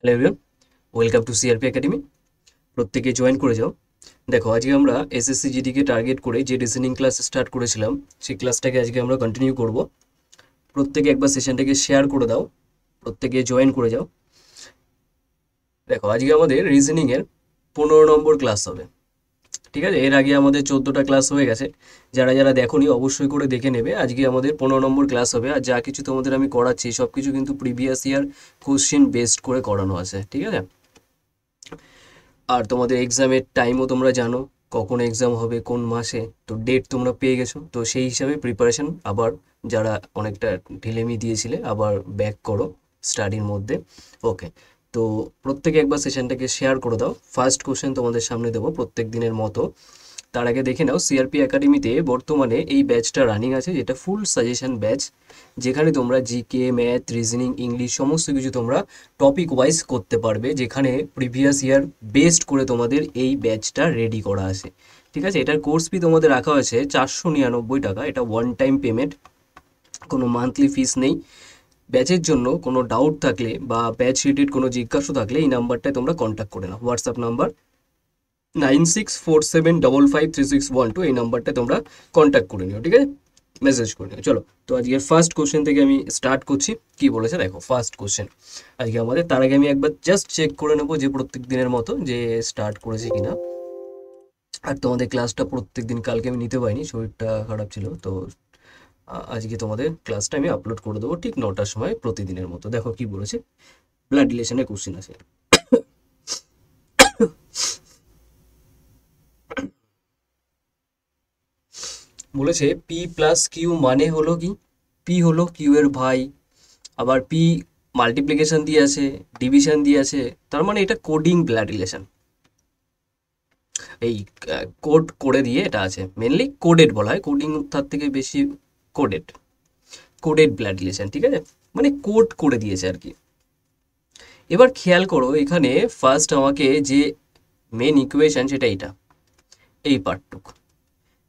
Hello everyone, welcome to CRP academy. প্রত্যেকে join করে যাও। দেখো, আজকে আমরা এসএসসি জিডিকে টার্গেট করে যে রিজনিং ক্লাস স্টার্ট করেছিলাম, সেই ক্লাসটাকে আজকে আমরা কন্টিনিউ করব। প্রত্যেকে একবার সেশনটাকে শেয়ার করে দাও, প্রত্যেকে জয়েন করে যাও। দেখো, আজকে আমাদের রিজনিংয়ের 15 নম্বর ক্লাস হবে। ঠিক আছে, এর আগে আমাদের 14টা ক্লাস হয়ে গেছে। যারা যারা দেখোনি অবশ্যই করে দেখে নেবে। আজকে আমাদের 15 নম্বর ক্লাস হবে, আর যা কিছু তোমাদের আমি করাচ্ছি সব কিছু কিন্তু প্রিভিয়াস ইয়ার কোশ্চেন বেসড করে করানো আছে। ঠিক আছে, আর তোমাদের এক্সামের টাইমও তোমরা জানো, কখন এক্সাম হবে, কোন মাসে। তো ডেট তোমরা পেয়ে গেছো, তো সেই হিসাবে প্রিপারেশন আবার যারা অনেকটা ঢিলেমি দিয়েছিলে আবার ব্যাক করো স্টাডির মধ্যে। ওকে, তো প্রত্যেকে একবার সেশনটাকে শেয়ার করে দাও। ফার্স্ট কোশ্চেন তোমাদের সামনে দেবো প্রত্যেক দিনের মতো। তার আগে দেখে নাও, সিআরপি একাডেমিতে বর্তমানে এই ব্যাচটা রানিং আছে, যেটা ফুল সাজেশন ব্যাচ, যেখানে তোমরা জিকে, ম্যাথ, রিজনিং, ইংলিশ সমস্ত কিছু তোমরা টপিক ওয়াইজ করতে পারবে, যেখানে প্রিভিয়াস ইয়ার বেস্ড করে তোমাদের এই ব্যাচটা রেডি করা আছে। ঠিক আছে, এটার কোর্স ফি তোমাদের রাখা হয়েছে 499 টাকা। এটা ওয়ান টাইম পেমেন্ট, কোনো মান্থলি ফিস নেই। ব্যাচের জন্য কোনো ডাউট থাকলে বা ব্যাচ রিলেটেড কোনো জিজ্ঞাসা থাকলে এই নাম্বারটায় তোমরা কন্ট্যাক্ট করে নাও। হোয়াটসঅ্যাপ নাম্বার 9647553612, এই নাম্বারটা তোমরা কন্ট্যাক্ট করে নিও। ঠিক আছে, মেসেজ করে নিও। চলো, তো আজকের ফার্স্ট কোশ্চেন থেকে আমি স্টার্ট করছি। কি বলেছে দেখো, ফার্স্ট কোশ্চেন আজকে আমাদের। তার আগে আমি একবার জাস্ট চেক করে নেবো যে প্রত্যেক দিনের মতো যে স্টার্ট করেছি কিনা। আর তোমাদের ক্লাসটা প্রত্যেক দিন কালকে আমি নিতে পারিনি, শরীরটা খারাপ ছিল। তো আজকে তোমাদের ক্লাসটা আমি আপলোড করে দেবো ঠিক 9টার সময় প্রতিদিনের মতো। দেখো কি বলেছে, ব্লাড রিলেশনের কোশ্চেন আছে। বলেছে পি প্লাস কিউ মানে হলো কি? পি হলো কিউ এর ভাই, আবার পি মাল্টিপ্লিকেশন দিয়ে আছে, ডিভিশন দিয়ে আছে, তার মানে এটা কোডিং ব্লাড রিলেশন। এই কোড করে দিয়ে এটা আছে, মেনলি কোডেড বলা হয়, কোডিং তার থেকে বেশি কোডেড। কোডেড ব্লাড রিলেশন, ঠিক আছে, মানে কোড করে দিয়েছে আর কি। এবার খেয়াল করো, এখানে ফার্স্ট আমাকে যে মেন ইকুয়েশন সেটা এটা, এই পার্টটুক।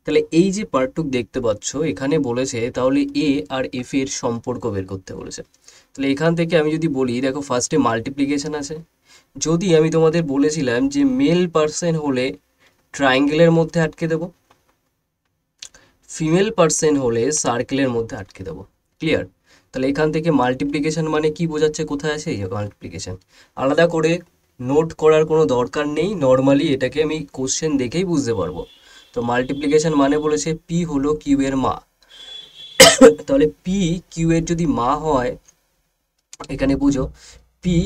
তাহলে এই যে পার্টটুক দেখতে পাচ্ছ এখানে বলেছে, তাহলে এ আর এফ এর সম্পর্ক বের করতে বলেছে। তাহলে এখান থেকে আমি যদি বলি, দেখো ফার্স্টে মাল্টিপ্লিকেশন আছে। যদি আমি তোমাদের বলেছিলাম যে মেল পার্সন হলে ট্রায়াঙ্গেলের মধ্যে আটকে দেবো, ফিমেল পার্সন হলে সার্কেলের মধ্যে আটকে দেবো। ক্লিয়ার? তাহলে এখান থেকে মাল্টিপ্লিকেশন মানে কি বোঝাচ্ছে, কোথায় আছে এই যে মাল্টিপ্লিকেশন। আলাদা করে নোট করার কোনো দরকার নেই, নর্মালি এটাকে আমি কোশ্চেন দেখেই বুঝতে পারবো। তো মাল্টিপ্লিকেশন মানে বলেছে পি হলো কিউ এর মা। তাহলে পি কিউ এর যদি মা হয়, এখানে বুঝো পি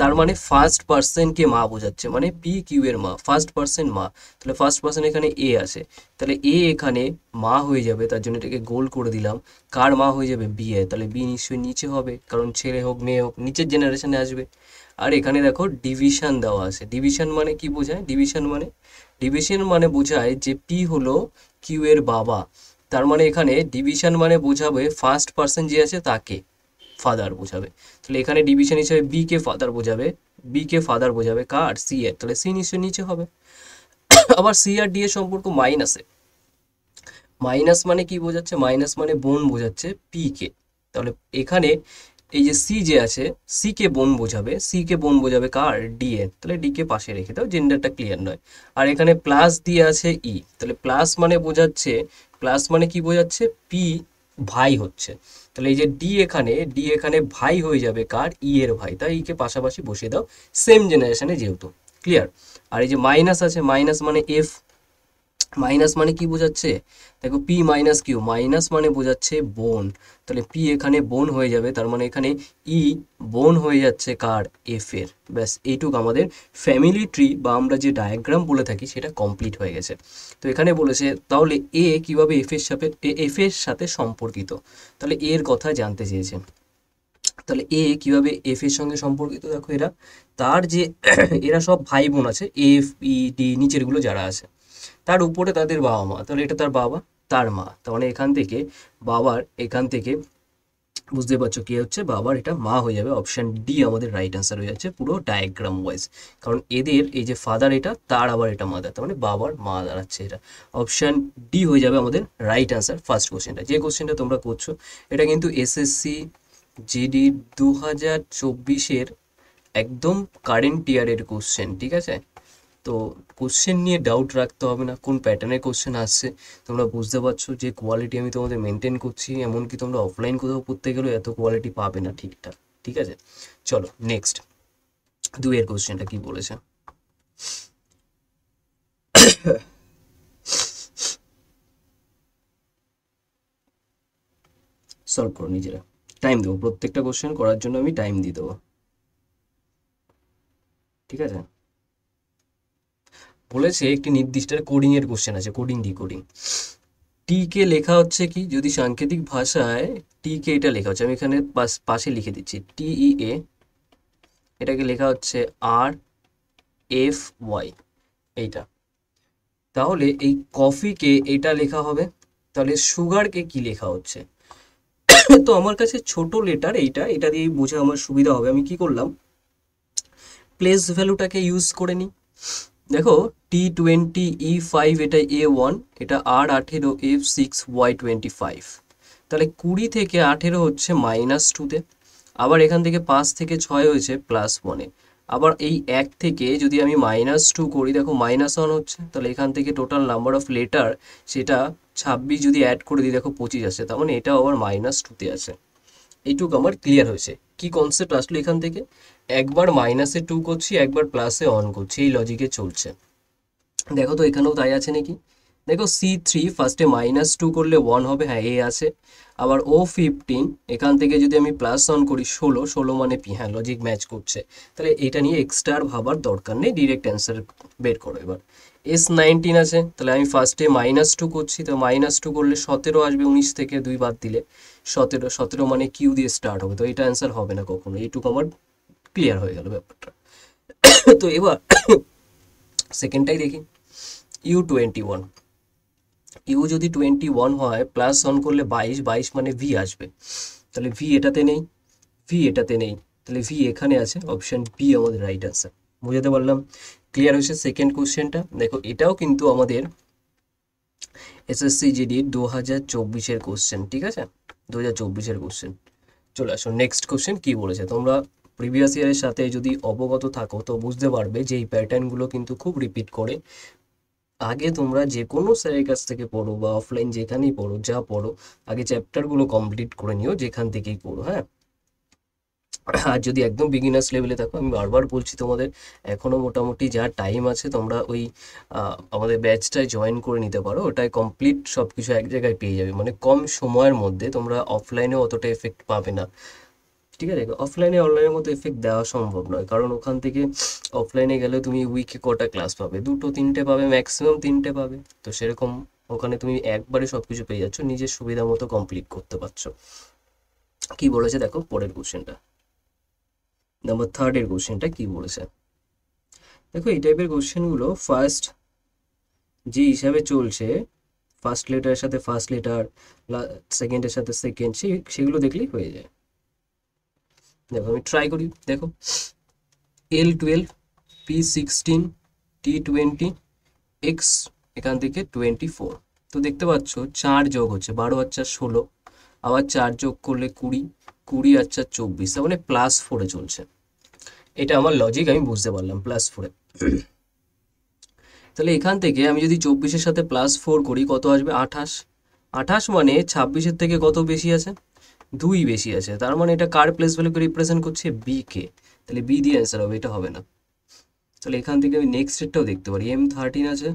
তার মানে ফার্স্ট পার্সনকে মা বোঝাচ্ছে, মানে পি কিউ এর মা, ফার্স্ট পার্সন মা। তাহলে ফার্স্ট পার্সন এখানে এ আছে, তাহলে এ এখানে মা হয়ে যাবে, তার জন্য এটাকে গোল করে দিলাম। কার মা হয়ে যাবে? B A. তাহলে বি নিশ্চয়ই নিচে হবে, কারণ ছেলে হোক মেয়ে হোক নিচের জেনারেশনে আসবে। আর এখানে দেখো ডিভিশন দেওয়া আছে। ডিভিশন মানে কি বোঝায়? ডিভিশন মানে বোঝায় যে পি হলো কিউ এর বাবা। তার মানে এখানে ডিভিশন মানে বোঝাবে ফার্স্ট পার্সন যে আছে তাকে ফাদার বোঝাবে। তাহলে এখানে ডিভিশন হিসেবে বি কে ফাদার বোঝাবে, বি কে ফাদার বোঝাবে কার? সি এর। তাহলে সি নিশ্চয়ই নিচে হবে। আবার সি আর ডি এর সম্পর্ক মাইনাসে। মাইনাস মানে কি বোঝাচ্ছে? মাইনাস মানে বোন বোঝাচ্ছে পি কে। তাহলে এখানে এই যে সি যে আছে, সি কে বোন বোঝাবে, সি কে বোন বোঝাবে কার? ডি এর। তাহলে ডি কে পাশে রেখে দাও, জেন্ডারটা ক্লিয়ার নয়। আর এখানে প্লাস দিয়ে আছে ই, তাহলে প্লাস মানে বোঝাচ্ছে, প্লাস মানে কি বোঝাচ্ছে? পি ভাই হচ্ছে। তাহলে এই যে ডি এখানে ভাই হয়ে যাবে কার? ই এর ভাই। তাই ই কে পাশাপাশি বসিয়ে দাও, সেম জেনারেশনে যেহেতু। ক্লিয়ার? আর এই যে মাইনাস আছে, মাইনাস মানে এফ। মাইনাস মানে কি বোঝাচ্ছে? দেখো পি মাইনাস কিউ, মাইনাস মানে বোঝাচ্ছে বোন। তাহলে পি এখানে বোন হয়ে যাবে, তার মানে এখানে ই বোন হয়ে যাচ্ছে কার? এফ এর। ব্যাস এইটুক আমাদের ফ্যামিলি ট্রি বা আমরা যে ডায়াগ্রাম বলে থাকি সেটা কমপ্লিট হয়ে গেছে। তো এখানে বলেছে তাহলে এ কিভাবে এফ এর সাথে সম্পর্কিত, তাহলে এর কথা জানতে চেয়েছে। তাহলে এ কিভাবে এফ এর সঙ্গে সম্পর্কিত, দেখো এরা তার যে এরা সব ভাই বোন আছে, এফ ই ডি নিচের গুলো যারা আছে, তার উপরে তাদের বাবা মা। তাহলে এটা তার বাবা, তার মা, তার মানে এখান থেকে বাবার, এখান থেকে বুঝতে পারছো কি হচ্ছে, বাবার এটা মা হয়ে যাবে। অপশন ডি আমাদের রাইট অ্যান্সার হয়ে যাচ্ছে পুরো ডায়াগ্রাম ওয়াইজ। কারণ এদের এই যে ফাদার এটা, তার আবার এটা মাদার, তার মানে বাবার মা দাঁড়াচ্ছে এটা। অপশন ডি হয়ে যাবে আমাদের রাইট অ্যান্সার ফার্স্ট কোশ্চেনটা। যে কোশ্চেনটা তোমরা করছো এটা কিন্তু এসএসসি জিডি 2024-এর একদম কারেন্ট ইয়ারের কোশ্চেন, ঠিক আছে? তো কোশ্চেন নিয়ে ডাউট রাখতে হবে না, কোন প্যাটার্নের কোশ্চেন আসছে তোমরা বুঝতে পারছো যে কোয়ালিটি আমি তোমাদের মেনটেন করছি। এমনকি তোমরা অফলাইন কোথাও পড়তে গেলেও এত কোয়ালিটি পাবে না ঠিকঠাক, ঠিক আছে? চলো নেক্সট, দুইয়ের কোশ্চেনটা কি বলেছে সলভ করো নিজেরা, টাইম দেবো, প্রত্যেকটা কোশ্চেন করার জন্য আমি টাইম দিয়ে দেবো, ঠিক আছে? বলেছে একটি নির্দিষ্ট কোডিং এর কোশ্চেন আছে, কোডিং ডিকোডিং। টি কে লেখা হচ্ছে কি, যদি সাংকেতিক ভাষায় টি কে এটা লেখা হচ্ছে, আমি এখানে পাশে লিখে দিচ্ছি টিই এ, এটাকে লেখা হচ্ছে আর এফ ওয়াই, এইটা। তাহলে এই কফিকে এটা লেখা হবে, তাহলে সুগারকে কি লেখা হচ্ছে? তো আমার কাছে ছোট লেটার এইটা, এটা দিয়ে বোঝা আমার সুবিধা হবে। আমি কি করলাম, প্লেস ভ্যালুটাকে ইউজ করে নিই। দেখো T20E5 এটা A1, এটা R18 F6Y25, তাহলে 20 থেকে 18 হচ্ছে -2তে, আবার এখান থেকে 5 থেকে 6 হয়েছে +1এ, আবার এই 1 থেকে যদি আমি -2 করি, দেখো -1 হচ্ছে, তাহলে এখান থেকে টোটাল নাম্বার অফ লেটার সেটা 26 যদি অ্যাড করে দিই, দেখো 25 আসছে, তার মানে এটাও আবার -2তে আছে। এইটুকু আমার ক্লিয়ার হয়েছে। কি কনসেপ্ট আসলো এখান থেকে, একবার -2 করছি, একবার +1 করছি, এই লজিকে চলছে। দেখো তো এখানেও তাই আছে নাকি, দেখো C3 ফার্স্টে -2 করলে 1 হবে, হ্যাঁ এ আছে। আবার O15 এখান থেকে যদি আমি +1 করি 16 মানে পি, হ্যাঁ লজিক ম্যাচ করছে। তাহলে এটা নিয়ে এক্সট্রা আর ভাবার দরকার নেই, ডিরেক্ট অ্যান্সার বের করো। এবার S19 আছে, তাহলে আমি ফার্স্টে -2 করছি, তো -2 করলে 17 আসবে, 19 থেকে 2 বাদ দিলে 17 মানে কিউ দিয়ে স্টার্ট হবে, তো এটা অ্যান্সার হবে না কখনো। এইটুকু আমার ক্লিয়ার হয়ে গেল ব্যাপারটা। তো এবার সেকেন্ডটাই দেখি, U21, ইউ যদি 21 হয়, +1 করলে 22 মানে ভি আসবে, তাহলে ভি এটাতে নেই, ভি এটাতে নেই, তাহলে ভি এখানে আছে, অপশন বি আমাদের রাইট আনসার। বুঝাতে পারলাম? ক্লিয়ার হয়েছে সেকেন্ড কোশ্চেনটা। দেখো এটাও কিন্তু আমাদের এসএসসি জিডি 2024-এর কোশ্চেন, ঠিক আছে? 2024-এর কোশ্চেন। চলে আসো নেক্সট কোশ্চেন কি বলেছে। তোমরা প্রিভিয়াস ইয়ারের সাথে যদি অবগত থাকো তো বুঝতে পারবে যে এই প্যাটার্নগুলো কিন্তু খুব রিপিট করে। আগে তোমরা যে কোনো স্যারের কাছ থেকে পড়ো বা অফলাইন যেখানেই পড়ো, যা পড়ো আগে চ্যাপ্টারগুলো কমপ্লিট করে নিও, যেখান থেকেই পড়ো, হ্যাঁ? আর যদি একদম বিগিনার্স লেভেলে থাকো, আমি বারবার বলছি তোমাদের এখনো মোটামুটি যা টাইম আছে, তোমরা ওই আমাদের ব্যাচটায় জয়েন করে নিতে পারো, ওটায় কমপ্লিট সব কিছু এক জায়গায় পেয়ে যাবে, মানে কম সময়ের মধ্যে। তোমরা অফলাইনেও অতটা এফেক্ট পাবে না, ঠিক আছে? অফলাইনে অনলাইনের মতো এফেক্ট দেওয়া সম্ভব নয়, কারণ ওখান থেকে অফলাইনে গেলে তুমি উইকে কটা ক্লাস পাবে, 2-3টে পাবে, ম্যাক্সিমাম 3টে পাবে। তো সেরকম ওখানে তুমি একবারে সব কিছু পেয়ে যাচ্ছ, নিজের সুবিধা মতো কমপ্লিট করতে পারছো। কি বলেছে দেখো পরের কোশ্চেনটা, নাম্বার 3-এর কোশ্চেনটা কি বলেছে। দেখো এই টাইপের কোশ্চেনগুলো ফার্স্ট যে হিসাবে চলছে, ফার্স্ট লেটারের সাথে ফার্স্ট লেটার, সেকেন্ডের সাথে সেকেন্ড, সেগুলো দেখলেই হয়ে যায়। দেখো আমি ট্রাই করি, দেখো L12 P16 T20 X এখান থেকে 24, তো দেখতে পাচ্ছ 4 যোগ হচ্ছে, 12 আর 4 16, আবার 4 যোগ করলে 20, 20 আর 4 24, তার মানে +4-এ চলছে। এটা আমার লজিক, আমি বুঝতে পারলাম +4-এ। তাহলে এখান থেকে আমি যদি 24-এর সাথে +4 করি কত আসবে, 28। 28 মানে 26-এর থেকে কত বেশি আছে, 2 বেশি আছে, তার মানে এটা কার প্লেস ভ্যালুকে রিপ্রেজেন্ট করছে, বি কে, তাহলে বি দিয়ে অ্যান্সার হবে, এটা হবে না। তাহলে এখান থেকে আমি নেক্সট ডেটটাও দেখতে পারি, M13 আছে,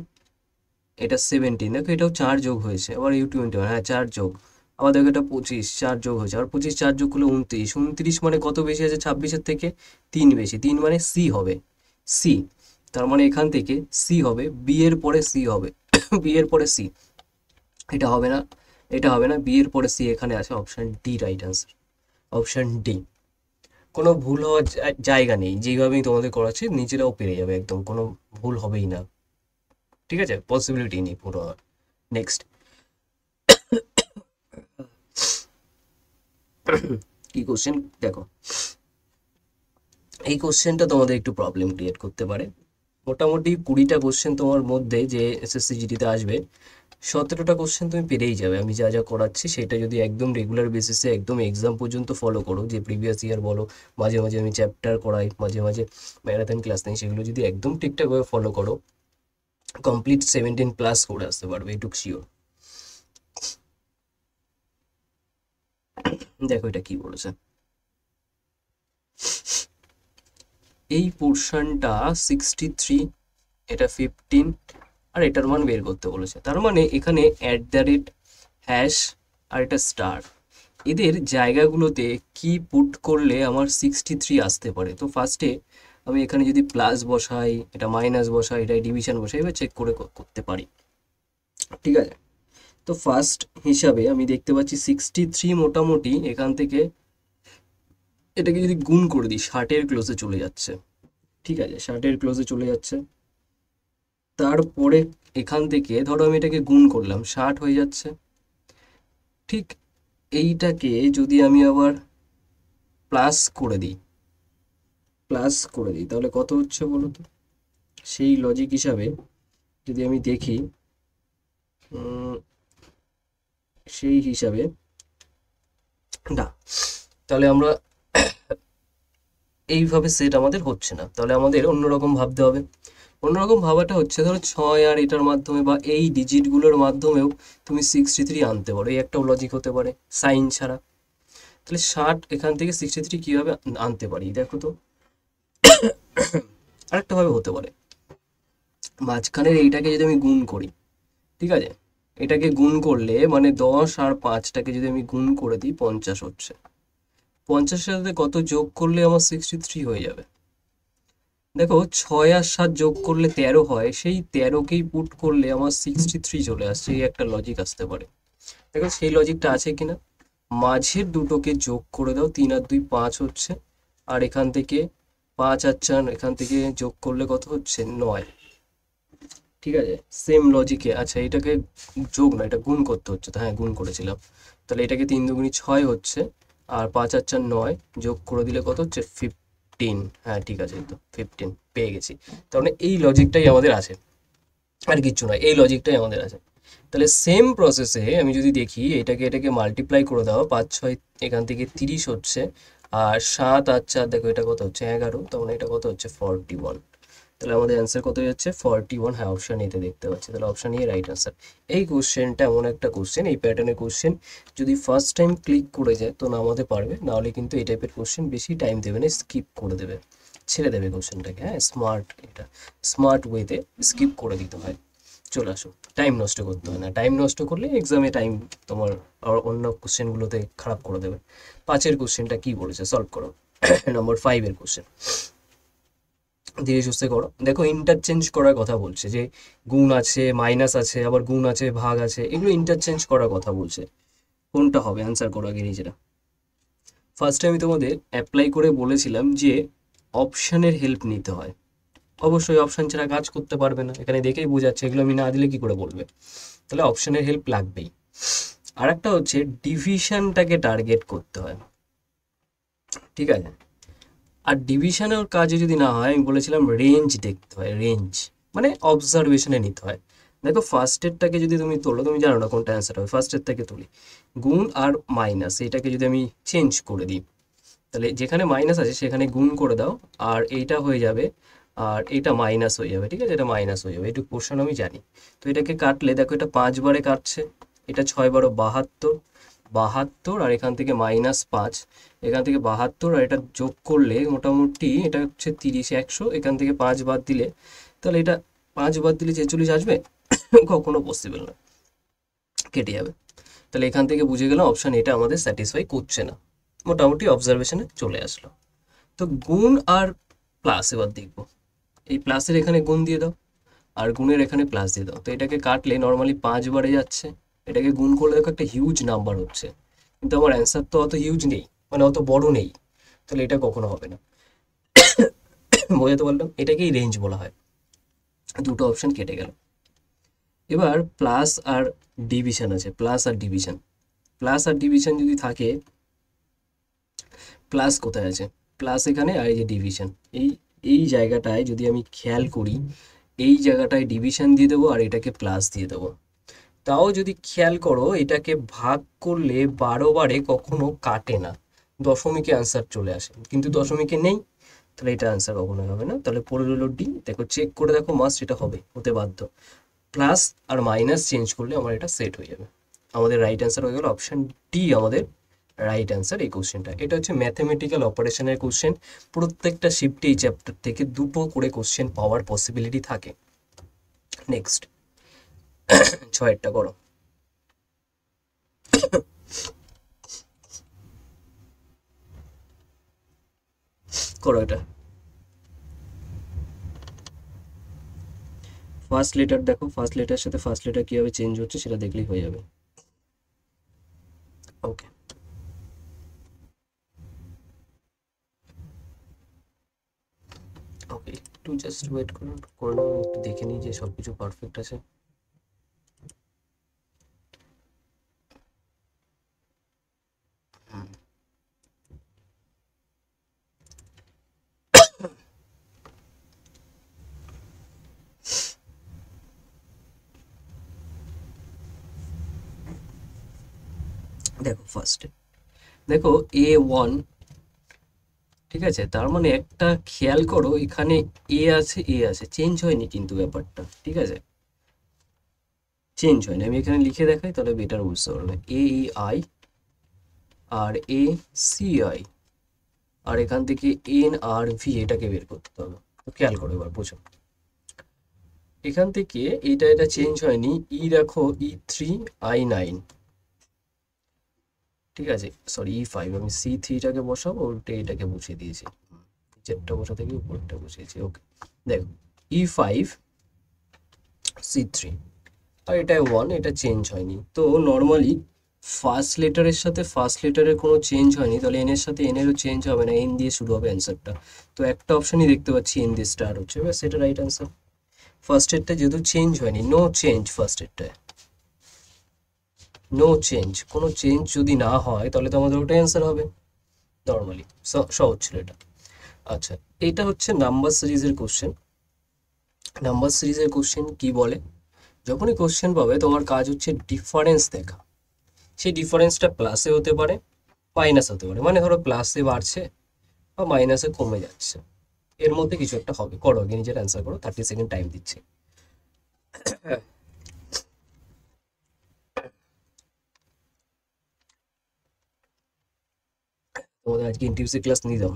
এটা 17, দেখো এটাও 4 যোগ হয়েছে, আবার U21, হ্যাঁ 4 যোগ, আবার দেখো এটা 25, 4 যোগ হয়েছে, আর 25 4 যোগ করলে 29, 29 মানে কত বেশি আছে 26-এর থেকে, 3 বেশি, 3 মানে সি হবে, সি। তার মানে এখান থেকে সি হবে, বি এর পরে সি হবে, বি এর পরে সি, এটা হবে না, এটা হবে না, বি এর পরে সি এখানে আছে, option D right answer, option D. কোনো ভুল হওয়ার জায়গা নেই, যেভাবে আমি তোমাদের করাচ্ছি নিজেরাও পেরে যাবে একদম, কোনো ভুল হবেই না, ঠিক আছে? পসিবিলিটি নেই ভুল হওয়ার। নেক্সট কি কোশ্চেন দেখো, এই কোশ্চেনটা তোমাদের একটু প্রবলেম ক্রিয়েট করতে পারে। মোটামুটি 20টা কোশ্চেন তোমার মধ্যে যে এসএসসি জিডিতে আসবে, 17টা কোশ্চেন তুমি পেরেই যাবে। আমি যা যা করাচ্ছি সেটা যদি একদম রেগুলার বেসিসে একদম এক্সাম পর্যন্ত ফলো করো, যে প্রিভিয়াস ইয়ার বলো, মাঝে মাঝে আমি চ্যাপ্টার করাই, মাঝে মাঝে ম্যারাথন ক্লাস নেই, সেগুলো যদি একদম ঠিকঠাকভাবে ফলো করো, কমপ্লিট 17+ করে আসতে পারবে, এটুক শিওর। দেখো এটা কি বলেছে, এই পোর্শনটা 63, এটা 15, আর এটার মান বের করতে বলেছে। তার মানে এখানে @ হ্যাশ আর এটা স্টার, এদের জায়গাগুলোতে কি পুট করলে আমার 63 আসতে পারে। তো ফার্স্টে আমি এখানে যদি প্লাস বসাই, এটা মাইনাস বসাই, এটা ডিভিশন বসাই, এবার চেক করে করতে পারি, ঠিক আছে। তো ফার্স্ট হিসাবে আমি দেখতে পাচ্ছি 63 মোটামুটি এখান থেকে এটাকে যদি গুণ করে দিই 60-এর ক্লোজে চলে যাচ্ছে, ঠিক আছে, 60-এর ক্লোজে চলে যাচ্ছে। তারপরে এখান থেকে ধরো আমি এটাকে গুণ করলাম, 60 হয়ে যাচ্ছে। ঠিক এইটাকে যদি আমি আবার প্লাস করে দিই, তাহলে কত হচ্ছে বলো তো। সেই লজিক হিসাবে যদি আমি দেখি, সেই হিসাবে না, তাহলে আমরা এইভাবে সেট আমাদের হচ্ছে না, তাহলে আমাদের অন্যরকম ভাবতে হবে। অন্যরকম ভাবাটা হচ্ছে, ধরো 6 আর এটার মাধ্যমে বা এই ডিজিটগুলোর মাধ্যমেও তুমি 63 আনতে পারো, এই একটাও লজিক হতে পারে সাইন ছাড়া। তাহলে 60 এখান থেকে 63 কিভাবে আনতে পারি দেখো তো। আরেকটা ভাবে হতে পারে, মাঝখানের এইটাকে যদি আমি গুণ করি, ঠিক আছে, এটাকে গুণ করলে মানে 10 আর 5টাকে যদি আমি গুণ করে দিই 50 হচ্ছে, 50-এর সাথে কত যোগ করলে আমার 63 হয়ে যাবে। দেখো 6 আর 7 যোগ করলে 13 হয়, সেই 13কেই পুট করলে আমার 63 চলে আসছে, এই একটা লজিক আসতে পারে। দেখো সেই লজিকটা আছে কিনা। মাঝের দুটোকে যোগ করে দাও, 3 আর 2 5 হচ্ছে, আর এখান থেকে 5 আর 4 এখান থেকে যোগ করলে কত হচ্ছে 9, ঠিক আছে। সেম লজিকে, আচ্ছা এটাকে যোগ না, এটা গুণ করতে হচ্ছে, তো হ্যাঁ গুণ করেছিলাম, তাহলে এটাকে 3 দুগুণী 6 হচ্ছে, আর 5 আর 4 9, যোগ করে দিলে কত হচ্ছে 15, হ্যাঁ ঠিক আছে, তো 15 পেয়ে গেছি। তার মানে এই লজিকটাই আমাদের আছে, আর কিচ্ছু নয়, এই লজিকটাই আমাদের আছে। তাহলে সেম প্রসেসে আমি যদি দেখি, এটাকে মাল্টিপ্লাই করে দাও, 5 6 এখান থেকে 30 হচ্ছে, আর 7 আর 4 দেখো এটা কত হচ্ছে 11, তখন এটা কত হচ্ছে 41। তাহলে আমাদের অ্যান্সার কত হচ্ছে 41, হ্যাঁ অপশান এতে দেখতে পাচ্ছি, তাহলে অপশান এ রাইট অ্যান্সার। এই কোশ্চেনটা এমন একটা কোশ্চেন, এই প্যাটার্নের কোশ্চেন যদি ফার্স্ট টাইম ক্লিক করে যায় তো নামাতে পারবে, নাহলে কিন্তু এই টাইপের কোশ্চেন বেশি টাইম দেবে না, স্কিপ করে দেবে, ছেড়ে দেবে কোশ্চেনটাকে। হ্যাঁ স্মার্ট ওয়েতে স্কিপ করে দিতে হয়। চলে আসো, টাইম নষ্ট করতে হয় না, টাইম নষ্ট করলে এক্সামে টাইম তোমার আর অন্য কোশ্চেনগুলোতে খারাপ করে দেবে। 5-এর কোশ্চেনটা কি বলেছে সলভ করো। নম্বর 5-এর কোশ্চেন ধীরে সুস্থে করো। দেখো ইন্টারচেঞ্জ করার কথা বলছে, যে গুণ আছে, মাইনাস আছে, আবার গুণ আছে, ভাগ আছে, এগুলো ইন্টারচেঞ্জ করার কথা বলছে। কোনটা হবে অ্যান্সার করো আগে নিজেরা। ফার্স্টে আমি তোমাদের অ্যাপ্লাই করে বলেছিলাম যে অপশানের হেল্প নিতে হয়, অবশ্যই অপশান ছাড়া কাজ করতে পারবে না, এখানে দেখেই বোঝাচ্ছে, এগুলো আমি না দিলে কি করে বলবে, তাহলে অপশানের হেল্প লাগবেই। আর একটা হচ্ছে ডিভিশনটাকে টার্গেট করতে হয়, ঠিক আছে। আর ডিভিশনের কাজে যদি না হয়, আমি বলেছিলাম রেঞ্জ দেখতে হয়, রেঞ্জ মানে অবজারভেশনে নিতে হয়। দেখো ফার্স্টেরটাকে যদি তুমি তোলো, তুমি জানো না কোনটা অ্যান্সার হবে, ফার্স্টের থেকে তুলি, গুণ আর মাইনাস এটাকে যদি আমি চেঞ্জ করে দিই, তাহলে যেখানে মাইনাস আছে সেখানে গুণ করে দাও, আর এইটা হয়ে যাবে, আর এটা মাইনাস হয়ে যাবে, ঠিক আছে, এটা মাইনাস হয়ে যাবে, এইটুকু পোর্শন আমি জানি। তো এটাকে কাটলে দেখো এটা 5 বারে কাটছে, এটা 6 বারো 72, 72, আর এখান থেকে -5, এখান থেকে 72, আর এটা যোগ করলে মোটামুটি এটা হচ্ছে 30, 100, এখান থেকে 5 বাদ দিলে, তাহলে এটা 5 বাদ দিলে 46 আসবে? কখনো পসিবল না, কেটে যাবে। তাহলে এখান থেকে বুঝে গেলাম অপশান এটা আমাদের স্যাটিসফাই করছে না, মোটামুটি অবজারভেশনে চলে আসলো। তো গুণ আর প্লাস এবার দেখবো, এই প্লাসের এখানে গুণ দিয়ে দাও, আর গুণের এখানে প্লাস দিয়ে দাও, তো এটাকে কাটলে নর্মালি 5 বারে যাচ্ছে, এটাকে গুণ করলে দেখো একটা হিউজ নাম্বার হচ্ছে, কিন্তু আমার অ্যান্সার তো অত হিউজ নেই, মানে অত বড় নেই, তাহলে এটা কখনো হবে না। বোঝাতে পারলাম, এটাকেই রেঞ্জ বলা হয়। দুটো অপশন কেটে গেল। এবার প্লাস আর ডিভিশন আছে, প্লাস আর ডিভিশন, প্লাস আর ডিভিশন যদি থাকে, প্লাস কোথায় আছে, প্লাস এখানে, আর এই যে ডিভিশন, এই এই জায়গাটায় যদি আমি খেয়াল করি, এই জায়গাটায় ডিভিশন দিয়ে দেবো আর এটাকে প্লাস দিয়ে দেবো, তাও যদি খেয়াল করো এটাকে ভাগ করলে 12 বারে কখনো কাটে না, দশমিকে আনসার চলে আসে, কিন্তু দশমিকে নেই, তাহলে এটা আনসার কখনো হবে না। তাহলে পড়ে রইল ডি। দেখো চেক করে দেখো, মাস্ট এটা হবে, হতে বাধ্য। প্লাস আর মাইনাস চেঞ্জ করলে আমার এটা সেট হয়ে যাবে। আমাদের রাইট অ্যান্সার হয়ে গেল অপশন ডি, আমাদের রাইট অ্যান্সার এই কোশ্চেনটা। এটা হচ্ছে ম্যাথমেটিক্যাল অপারেশনের কোশ্চেন। প্রত্যেকটা শিফটে এই চ্যাপ্টার থেকে দুটো করে কোশ্চেন পাওয়ার পসিবিলিটি থাকে। নেক্সট 6টা করো। করো এটা। ফার্স্ট লেটার দেখো, ফার্স্ট লেটার সাথে ফার্স্ট লেটার কিভাবে চেঞ্জ হচ্ছে সেটা দেখলেই হয়ে যাবে। ওকে, ওকে একটু জাস্ট ওয়েট করুন, করে নাও, একটু দেখে নিই যে সব কিছু পারফেক্ট আছে। দেখো ফার্স্টে দেখো A1, ঠিক আছে, তার মানে একটা খেয়াল করো এখানে এ আছে, এ আছে, চেঞ্জ হয়নি কিন্তু ব্যাপারটা, ঠিক আছে, চেঞ্জ হয়নি। আমি এখানে লিখে দেখাই তাহলে বেটার বুঝতে পারবে। AEI আর ACI, আর এখান থেকে NRV এটাকে বের করতে হবে। তো খেয়াল করো এবার বুঝো, এখান থেকে এটা চেঞ্জ হয়নি। দেখো E3I9, ঠিক আছে, সরি E5, আমি C3টাকে বসাবো, উল্টে এটাকে বসিয়ে দিয়েছি, নিচেরটা বসাতে গিয়ে উপরটা বসিয়েছি। ওকে, দেখো E5 C3, আর এটা 1, এটা চেঞ্জ হয়নি। তো নর্মালি ফার্স্ট লেটারের সাথে ফার্স্ট লেটারের কোনো চেঞ্জ হয়নি, তাহলে এন এর সাথে এন এরও চেঞ্জ হবে না, এন দিয়ে শুরু হবে অ্যান্সারটা। তো একটা অপশনই দেখতে পাচ্ছি এন দিয়ে স্টার্ট হচ্ছে, ব্যাস এটা রাইট অ্যান্সার। ফার্স্ট এরটা যেহেতু চেঞ্জ হয়নি, নো চেঞ্জ, ফার্স্ট এরটায় নো চেঞ্জ, কোনো চেঞ্জ যদি না হয় তাহলে তো আমাদের ওটাই অ্যান্সার হবে নর্মালি। সহজ ছিল এটা। আচ্ছা, এটা হচ্ছে নাম্বার সিরিজের কোশ্চেন। নাম্বার সিরিজের কোশ্চেন কি বলে, যখনই কোশ্চেন পাবে তোমার কাজ হচ্ছে ডিফারেন্স দেখা। সেই ডিফারেন্সটা প্লাসে হতে পারে, মাইনাস হতে পারে, মানে ধরো প্লাসে বাড়ছে বা মাইনাসে কমে যাচ্ছে, এর মধ্যে কিছু একটা হবে। করো আগে নিজের অ্যান্সার করো, 30 সেকেন্ড টাইম দিচ্ছি। তোমাদের আজকে ইন্টিউসিভ ক্লাস নিয়ে যাও,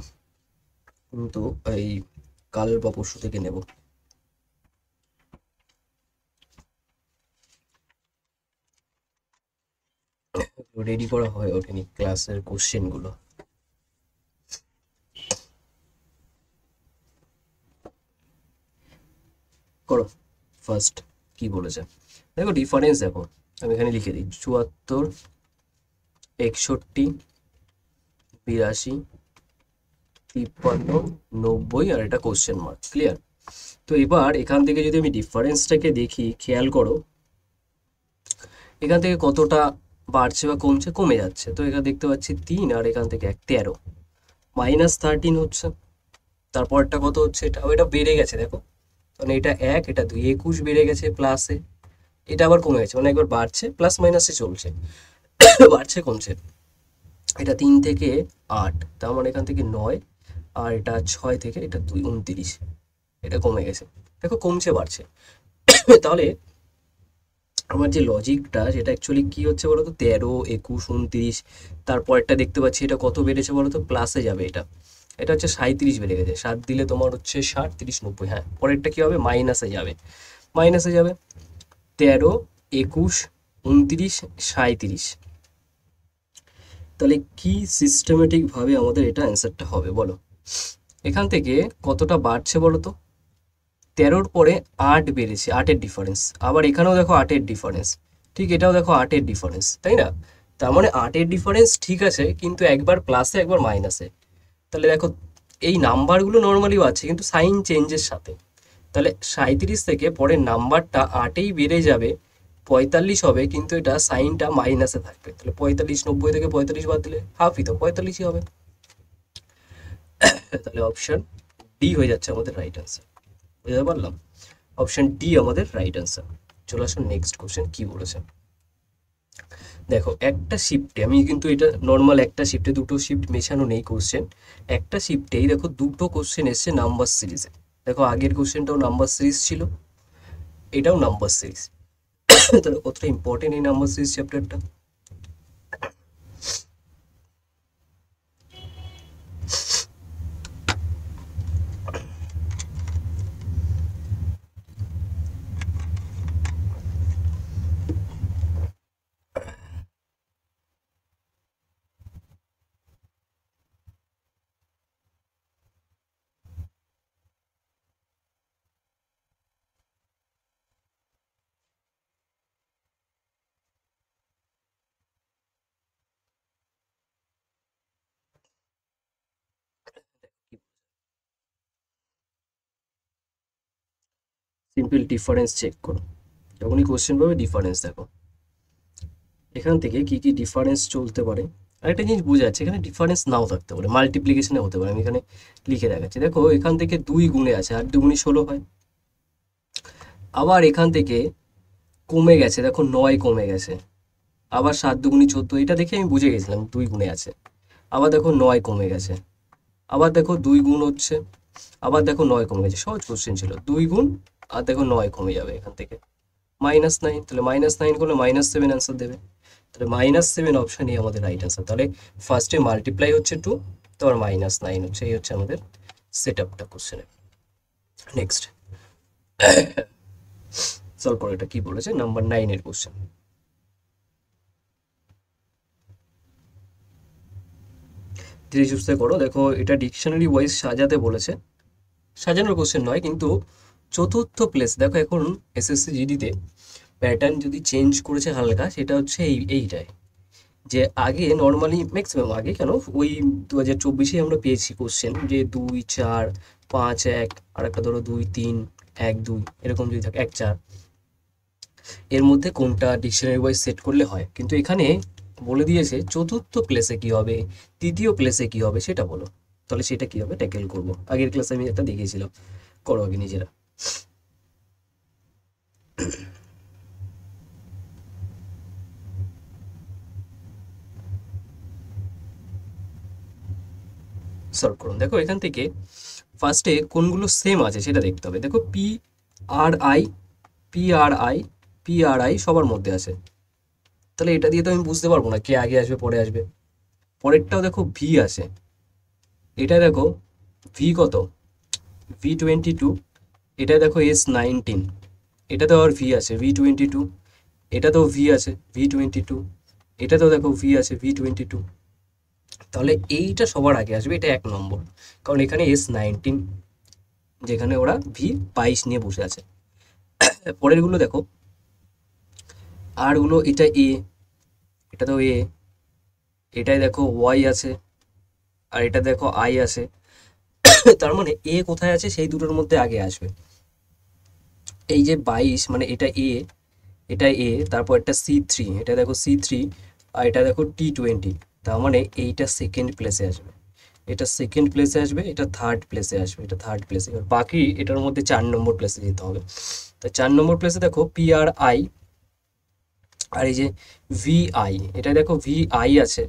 কিন্তু এই কাল বা পরশু থেকে নেব। রেডি করা হয়ে ওঠেনি ক্লাসের কোশ্চেনগুলো। করো, ফার্স্ট কি বলেছে দেখো, ডিফারেন্স দেখো, আমি এখানে লিখে দিই 74, 61, 82, 53, 90, আর এটা কোশ্চেন মার্ক। ক্লিয়ার? তো এবার এখান থেকে যদি আমি ডিফারেন্সটাকে দেখি, খেয়াল করো এখান থেকে কতটা বাড়ছে বা কমছে, কমে যাচ্ছে। তো এখানে দেখতে পাচ্ছি 3, আর এখান থেকে 1, 13, -13 হচ্ছে। তারপরটা কত হচ্ছে, এটা বেড়ে গেছে দেখো, মানে এটা 1, এটা 2, 21 বেড়ে গেছে প্লাসে, এটা আবার কমে গেছে, মানে একবার বাড়ছে প্লাস মাইনাসে চলছে, বাড়ছে কমছে। এটা 3 থেকে 8, তার মানে এখান থেকে 9, আর এটা 6 থেকে এটা 2, 29, এটা কমে গেছে। দেখো কমছে বাড়ছে। তাহলে আমার যে লজিকটা সেটা অ্যাকচুয়ালি কি হচ্ছে বলতো, 13, 21, 29, তারপরটা দেখতে পাচ্ছি এটা কত বেড়েছে বলতো, প্লাসে যাবে। এটা হচ্ছে 37 বেড়ে গেছে, 7 দিলে তোমার হচ্ছে 60, 30, 90। হ্যাঁ, পরেরটা কি হবে, মাইনাসে যাবে, মাইনাসে যাবে। 13, 21, 29, 37। তাহলে কি সিস্টেমেটিক ভাবে আমাদের এটা অ্যান্সারটা হবে বলো। এখান থেকে কতটা বাড়ছে বলো তো, 13-র পরে 8 বেড়েছে, 8-এর ডিফারেন্স। আবার এখানেও দেখো 8-এর ডিফারেন্স, ঠিক এটাও দেখো 8-এর ডিফারেন্স, তাই না? তার মানে 8-এর ডিফারেন্স ঠিক আছে, কিন্তু একবার প্লাসে একবার মাইনাসে। তাহলে দেখো এই নাম্বারগুলো নর্মালি আছে, কিন্তু সাইন চেঞ্জের সাথে। তাহলে 37 থেকে পরের নাম্বারটা 8-এই বেড়ে যাবে, 45 হবে, কিন্তু এটা সাইনটা মাইনাসে থাকবে। তাহলে 45, 90 থেকে 45 বাদ দিলে হাফই, তো 45ই হবে। তাহলে অপশন ডি হয়ে যাচ্ছে আমাদের রাইট অ্যান্সার। বুঝতে পারলাম? অপশন ডি আমাদের রাইট অ্যান্সার। চলে আসুন নেক্সট কোশ্চেন কি বলেছে। দেখো একটা শিফটে আমি কিন্তু এটা নর্মাল একটা শিফটে দুটো শিফট মেশানো নেই কোশ্চেন, একটা শিফটেই দেখো দুটো কোশ্চেন এসছে নাম্বার সিরিজে। দেখো আগের কোশ্চেনটাও নাম্বার সিরিজ ছিল, এটাও নাম্বার সিরিজ। তাহলে কতটা ইম্পর্টেন্ট এই নাম্বার সিরিজ চ্যাপ্টারটা। সিম্পল ডিফারেন্স চেক করো, যখনই কোশ্চেন পাবে ডিফারেন্স দেখো এখান থেকে কি কি ডিফারেন্স চলতে পারে। আরেকটা জিনিস বোঝা যাচ্ছে এখানে ডিফারেন্স নাও থাকতে পারে, মাল্টিপ্লিকেশনে হতে পারে। আমি এখানে লিখে দেখাচ্ছি, দেখো এখান থেকে 2 গুণে আছে, 8 2 16 হয়। আবার এখান থেকে কমে গেছে, দেখো 9 কমে গেছে। আবার 7 2 14, এটা দেখে আমি বুঝে গেছিলাম 2 গুণে আছে। আবার দেখো 9 কমে গেছে। আবার দেখো 2 গুণ হচ্ছে। আবার দেখো 9 কমে গেছে। সহজ কোশ্চেন ছিল, 2 গুণ আর দেখো 9 কমে যাবে এখান থেকে -9। তাহলে -9 করলে -7 অ্যান্সার দেবে। তাহলে -7 অপশানই আমাদের রাইট অ্যান্সার। তাহলে ফার্স্টে মাল্টিপ্লাই হচ্ছে 2, তারপর -9 হচ্ছে। এই হচ্ছে আমাদের সেট আপটা কোশ্চেনের। নেক্সট সলভ করো, এটা কি বলেছে নাম্বার 9 এর কোশ্চেন। ধীরে সুস্থে করো। দেখো এটা ডিকশনারি ওয়াইজ সাজাতে বলেছে, সাজানোর কোশ্চেন নয় কিন্তু চতুর্থ প্লেস। দেখো এখন এসএসসি জিডিতে প্যাটার্ন যদি চেঞ্জ করেছে হালকা, সেটা হচ্ছে এইটাই যে আগে নর্মালি ম্যাক্সিমাম, আগে কেন ওই 2024-এ আমরা পেয়েছি কোশ্চেন যে 2 4 5 1, আর একটা ধরো 2 3 1 2, এরকম যদি থাকে 1 4, এর মধ্যে কোনটা ডিকশনারি ওয়াইজ সেট করলে হয়। কিন্তু এখানে বলে দিয়েছে চতুর্থ প্লেসে কি হবে, তৃতীয় প্লেসে কি হবে সেটা বলো। তাহলে সেটা কি হবে ট্যাকেল করবো। আগের ক্লাসে আমি একটা দেখিয়েছিলাম, করো আগে নিজেরা। সলভ করুন। দেখো এখান থেকে ফার্স্টে কোনগুলো সেম আছে সেটা দেখতে হবে। দেখো R I P R I P R I সবার মধ্যে আছে। তাহলে এটা দিয়ে তো আমি বুঝতে পারবো না কে আগে আসবে পরে আসবে। পরেরটাও দেখো ভি আছে, এটা দেখো ভি কত, V22। এটা দেখো S19, এটাতেও আর ভি আছে V22। এটাতেও ভি আছে V22। এটাতেও দেখো ভি আছে V22। তাহলে এইটা সবার আগে আসবে, এটা 1 নম্বর, কারণ এখানে S19, যেখানে ওরা V22 নিয়ে বসে আছে। পরেরগুলো দেখো, আর গুলো এটা এ, এটাতেও এ, এটাই দেখো ওয়াই আছে, আর এটা দেখো আই আছে। তার মানে এ কোথায় আছে সেই দুটোর মধ্যে আগে আসবে। এই যে 22 মানে এটা এ, এটা এ, তারপর এটা C3, এটা দেখো C3, আর এটা দেখো T20। তার মানে এইটা সেকেন্ড প্লেসে আসবে, এটা সেকেন্ড প্লেসে আসবে, এটা থার্ড প্লেসে আসবে, এটা থার্ড প্লেসে। এবার বাকি এটার মধ্যে 4 নম্বর প্লেসে যেতে হবে। তো 4 নম্বর প্লেসে দেখো PRI, আর এই যে VI, এটা দেখো VI আছে।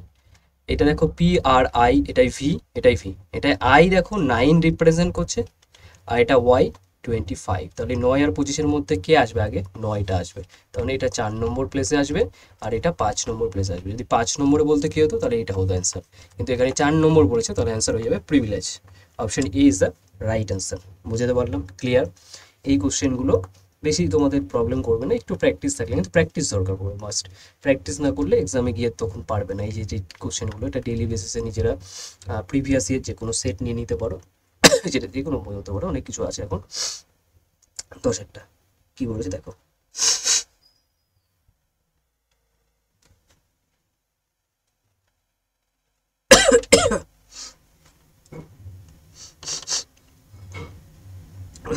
এটা দেখো PRI, এটাই ভি, এটাই ভি, এটাই আই দেখো 9 রিপ্রেজেন্ট করছে, আর এটা Y25। তাহলে 9 আর 25-এর মধ্যে কে আসবে আগে, 9টা আসবে। তাহলে এটা 4 নম্বর প্লেসে আসবে, আর এটা 5 নম্বর প্লেসে আসবে। যদি 5 নম্বরে বলতে কি হতো তাহলে এটা হতো অ্যান্সার, কিন্তু এখানে 4 নম্বর বলেছে, তাহলে অ্যান্সার হয়ে যাবে privilege. Option A is the right answer. বুঝতে পারলাম, ক্লিয়ার। এই কোশ্চেনগুলো বেশি তোমাদের প্রবলেম করবে না, একটু প্র্যাকটিস থাকলে, কিন্তু প্র্যাকটিস দরকার পড়বে মাস্ট। প্র্যাকটিস না করলে এক্সামে গিয়ে তখন পারবে না। এই যে যে কোশ্চেনগুলো, এটা ডেইলি বেসিসে নিজেরা প্রিভিয়াস ইয়ার যে কোনো সেট নিয়ে নিতে পারো, যেটা যে কোনো বই হতে পারে, অনেক কিছু আছে এখন। 10 একটা কি বলেছে দেখো।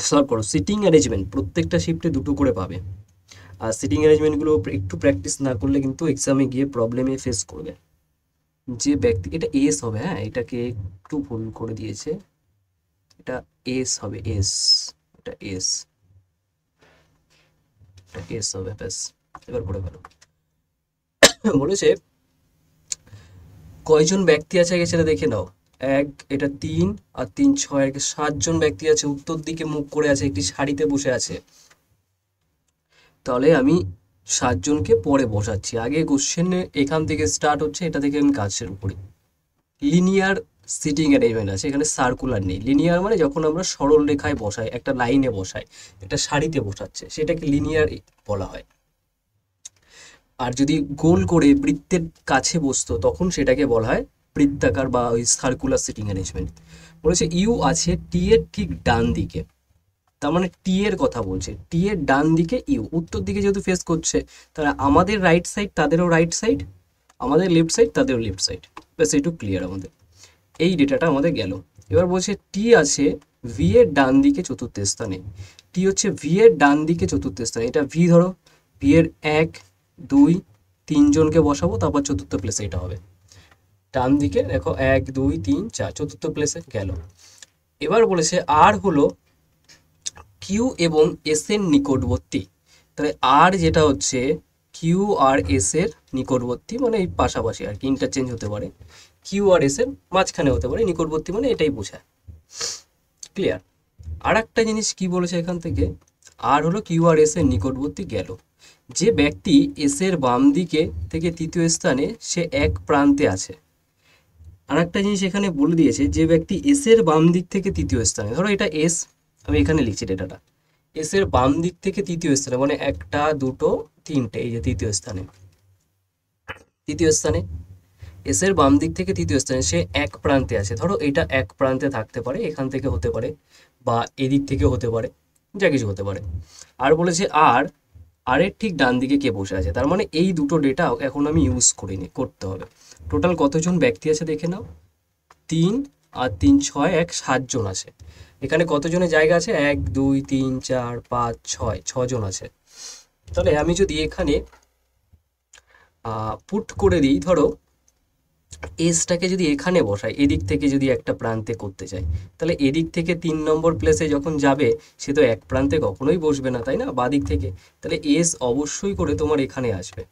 সলভ করো। সিটিং অ্যারেঞ্জমেন্ট প্রত্যেকটা শিফটে দুটো করে পাবে, আর সিটিং অ্যারেঞ্জমেন্টগুলো একটু প্র্যাকটিস না করলে কিন্তু এক্সামে গিয়ে প্রবলেমে ফেস করবে। যে ব্যক্তি, এটা এস হবে, হ্যাঁ এটাকে একটু ভুল করে দিয়েছে, এটা এস হবে, এস, এটা এস, এটা এস হবে, ব্যাস এবার পড়ে গেল। বলেছে কয়জন ব্যক্তি আছে আগে সেটা দেখে নাও। এক, এটা 3 আর 3 6, 7জন ব্যক্তি আছে, উত্তর দিকে মুখ করে আছে, একটি সারিতে বসে আছে। তাহলে আমি 7জনকে পরে বসাচ্ছি। আগে কোশ্চেনে এখান থেকে স্টার্ট হচ্ছে, এটা থেকে আমি কাজ শুরু করি। লিনিয়ার সিটিং অ্যারেঞ্জমেন্ট আছে, এখানে সার্কুলার নেই। লিনিয়ার মানে যখন আমরা সরল রেখায় বসাই, একটা লাইনে বসাই, একটা সারিতে বসাচ্ছে, সেটাকে লিনিয়ার বলা হয়। আর যদি গোল করে বৃত্তের কাছে বসতো তখন সেটাকে বলা হয় বৃত্তাকার বা ওই সার্কুলার সিটিং অ্যারেঞ্জমেন্ট। বলেছে ইউ আছে টি এর ঠিক ডান দিকে, তার মানে টি এর কথা বলছে, টি এর ডান দিকে ইউ, উত্তর দিকে যেহেতু ফেস করছে, তাহলে আমাদের রাইট সাইড তাদেরও রাইট সাইড, আমাদের লেফট সাইড তাদেরও লেফট সাইড। ব্যাস এইটুকু ক্লিয়ার আমাদের, এই ডেটাটা আমাদের গেল। এবার বলছে টি আছে ভি এর ডান দিকে চতুর্থ স্থানে, টি হচ্ছে ভি এর ডান দিকে চতুর্থ স্থানে, এটা ভি ধরো, ভি এর 1 2 3জনকে বসাবো, তারপর চতুর্থ প্লেসে এটা হবে। ডান দিকে দেখো 1 2 3 4, চতুর্থ প্লেসে গেল। এবার বলেছে আর হলো কিউ এবং এস এর নিকটবর্তী, তাহলে আর যেটা হচ্ছে কিউ আর এস এর নিকটবর্তী, মানে এই পাশাপাশি আর কি, ইন্টারচেঞ্জ হতে পারে, কিউ আর এস এর মাঝখানে হতে পারে, নিকটবর্তী মানে এটাই বোঝায়। ক্লিয়ার? আর একটা জিনিস কি বলেছে এখান থেকে, আর হলো কিউ আর এস এর নিকটবর্তী গেল, যে ব্যক্তি এস এর বাম দিকে থেকে তৃতীয় স্থানে সে এক প্রান্তে আছে। আর একটা জিনিস এখানে বলে দিয়েছে, যে ব্যক্তি এস এর বাম দিক থেকে তৃতীয় স্থানে, ধরো এটা এস, আমি এখানে লিখছি ডেটাটা, এস এর বাম দিক থেকে তৃতীয় স্থানে, মানে 1 2 3টে, এই যে তৃতীয় স্থানে, তৃতীয় স্থানে এস এর বাম দিক থেকে তৃতীয় স্থানে সে এক প্রান্তে আছে। ধরো এটা এক প্রান্তে থাকতে পারে, এখান থেকে হতে পারে, বা এদিক থেকে হতে পারে, যা কিছু হতে পারে। আর বলেছে আর আর এর ঠিক ডান দিকে কে বসে আছে, তার মানে এই দুটো ডেটা এখন আমি ইউজ করিনি, করতে হবে। টোটাল কতজন ব্যক্তি আছে দেখে নাও, 3 আর 3 6 1 7জন আছে। এখানে কতজনের জায়গা আছে, 1 2 3 4 5 6, 6জন আছে। তাহলে আমি যদি এখানে পুট করে দিই, ধরো এসটাকে যদি এখানে বসাই, এদিক থেকে যদি একটা প্রান্তে করতে চাই, তাহলে এদিক থেকে 3 নম্বর প্লেসে যখন যাবে, সে তো এক প্রান্তে কখনোই বসবে না, তাই না, বাদিক থেকে। তাহলে এস অবশ্যই করে তোমার এখানে আসবে,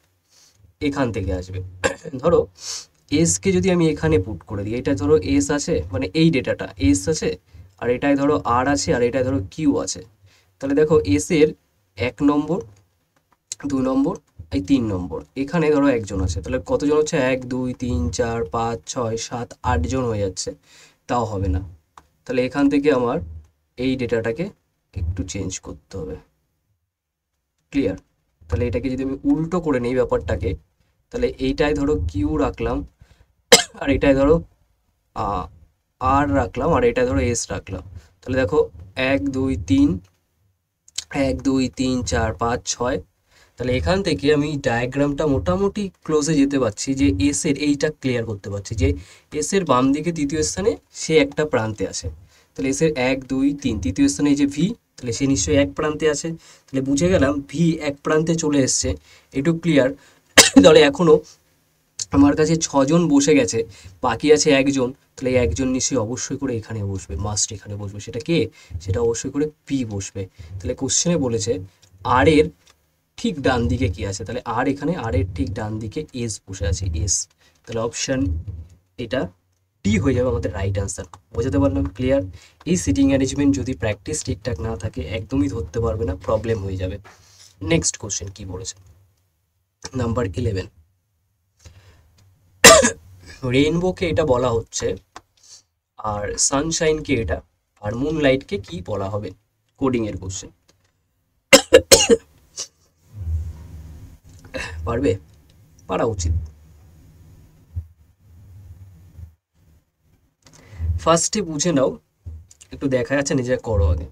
এখান থেকে আসবে। ধরো এসকে যদি আমি এখানে পুট করে দিই, এটা ধরো এস আছে, মানে এই ডেটাটা এস আছে, আর এটায় ধরো আর আছে, আর এটায় ধরো কিউ আছে। তাহলে দেখো এস এর 1 নম্বর 2 নম্বর এই 3 নম্বর, এখানে ধরো একজন আছে, তাহলে কতজন হচ্ছে, 1 2 3 4 5 6 7 8জন হয়ে যাচ্ছে, তাও হবে না। তাহলে এখান থেকে আমার এই ডেটাটাকে একটু চেঞ্জ করতে হবে। ক্লিয়ার? তাহলে এটাকে যদি আমি উল্টো করে নিই ব্যাপারটাকে, তাহলে এইটায় ধরো কিউ রাখলাম, আর এটায় ধরো আর রাখলাম, আর এটা ধরো এস রাখলাম। তাহলে দেখো 1 2 3 1 2 3 4 5 6। তাহলে এখান থেকে আমি ডায়াগ্রামটা মোটামুটি ক্লোজে যেতে পারছি, যে এস এর এইটা ক্লিয়ার করতে পারছি, যে এস এর বাম দিকে তৃতীয় স্থানে সে একটা প্রান্তে আছে। তাহলে এস এর 1 2 3 তৃতীয় স্থানে এই যে ভি, তাহলে সে নিশ্চয়ই এক প্রান্তে আছে। তাহলে বুঝে গেলাম ভি এক প্রান্তে চলে এসছে, এটুকু ক্লিয়ার। তাহলে এখনো আমার কাছে 6জন বসে গেছে, বাকি আছে একজন, তাহলে এই একজন নিশ্চয়ই অবশ্যই করে এখানে বসবে, মাস্ট এখানে বসবে। সেটা কে? সেটা অবশ্যই করে পি বসবে। তাহলে কোশ্চেনে বলেছে আর এর ঠিক ডান দিকে কি আছে, তাহলে আর এখানে আর এর ঠিক ডান দিকে এস বসে আছে, এস। তাহলে অপশন এটা ডি হয়ে যাবে আমাদের রাইট আনসার। বোঝাতে পারলাম? ক্লিয়ার? এই সিটিং অ্যারেঞ্জমেন্ট যদি প্র্যাকটিস ঠিকঠাক না থাকে একদমই ধরতে পারবে না, প্রবলেম হয়ে যাবে। নেক্সট কোশ্চেন কি বলেছে, নাম্বার 11, রেইনবোকে এটা বলা হচ্ছে, আর সানশাইনকে এটা, আর মুনলাইটকে কি বলা হবে? কোডিং এর কোশ্চেন। পারবে? পারা উচিত। ফার্স্টে বুঝে নাও, একটু দেখা যাচ্ছে, নিজে করো আগে।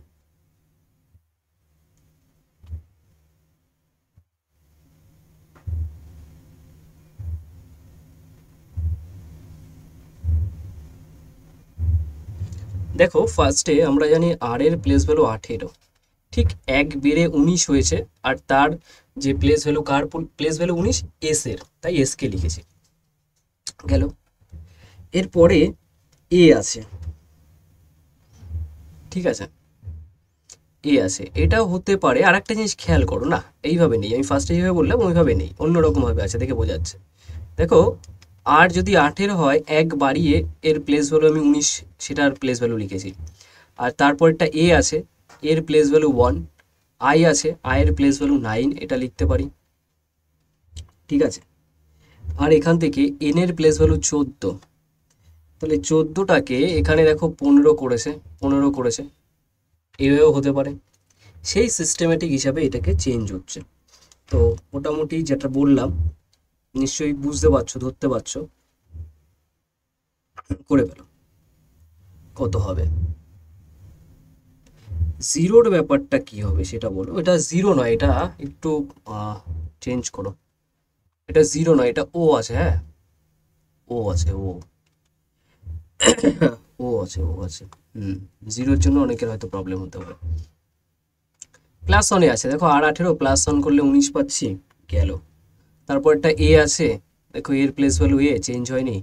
দেখো ফার্স্টে আমরা জানি আর এর প্লেস ভ্যালু 18, ঠিক 1 বেড়ে 19 হয়েছে, আর তার যে place value, car place value 19, S এর, তাই এস কে লিখেছি। গেল। এরপরে এ আছে, ঠিক আছে, এ আছে, এটাও হতে পারে। আর একটা জিনিস খেয়াল করো না, এইভাবে নেই, আমি ফার্স্টে যেভাবে বললাম ওইভাবে নেই, অন্যরকমভাবে আছে, দেখে বোঝা যাচ্ছে। দেখো, আর যদি 8 হয়, এক বাড়িয়ে এর প্লেস ভ্যালু আমি 19, সেটার প্লেস ভ্যালু লিখেছি। আর তারপরটা এ আছে, এর প্লেস ভ্যালু 1, আই আছে, আয়ের প্লেস ভ্যালু 9, এটা লিখতে পারি, ঠিক আছে। আর এখান থেকে এন এর প্লেস ভ্যালু 14, তাহলে 14টাকে এখানে দেখো 15 করেছে, 15 করেছে, এভাবেও হতে পারে। সেই সিস্টেমেটিক হিসাবে এটাকে চেঞ্জ হচ্ছে। তো মোটামুটি যেটা বললাম নিশ্চয়ই বুঝতে পারছো, ধরতে পারছো, করে ফেলো। কত হবে? জিরোর ব্যাপারটা কি হবে সেটা বলো। এটা জিরো নয়, এটা একটু চেঞ্জ করো। এটা জিরো নয়, এটা ও আছে, হ্যাঁ ও আছে, ও আছে, ও আছে। হুম, জিরোর জন্য অনেকের হয়তো প্রবলেম হতে পারে। প্লাস ওয়ানে আছে, দেখো আর 18 প্লাস ওয়ান করলে 19 পাচ্ছি, গেল। তারপর একটা এ আছে, দেখো এর প্লেস ভ্যালু এ চেঞ্জ হয়নি।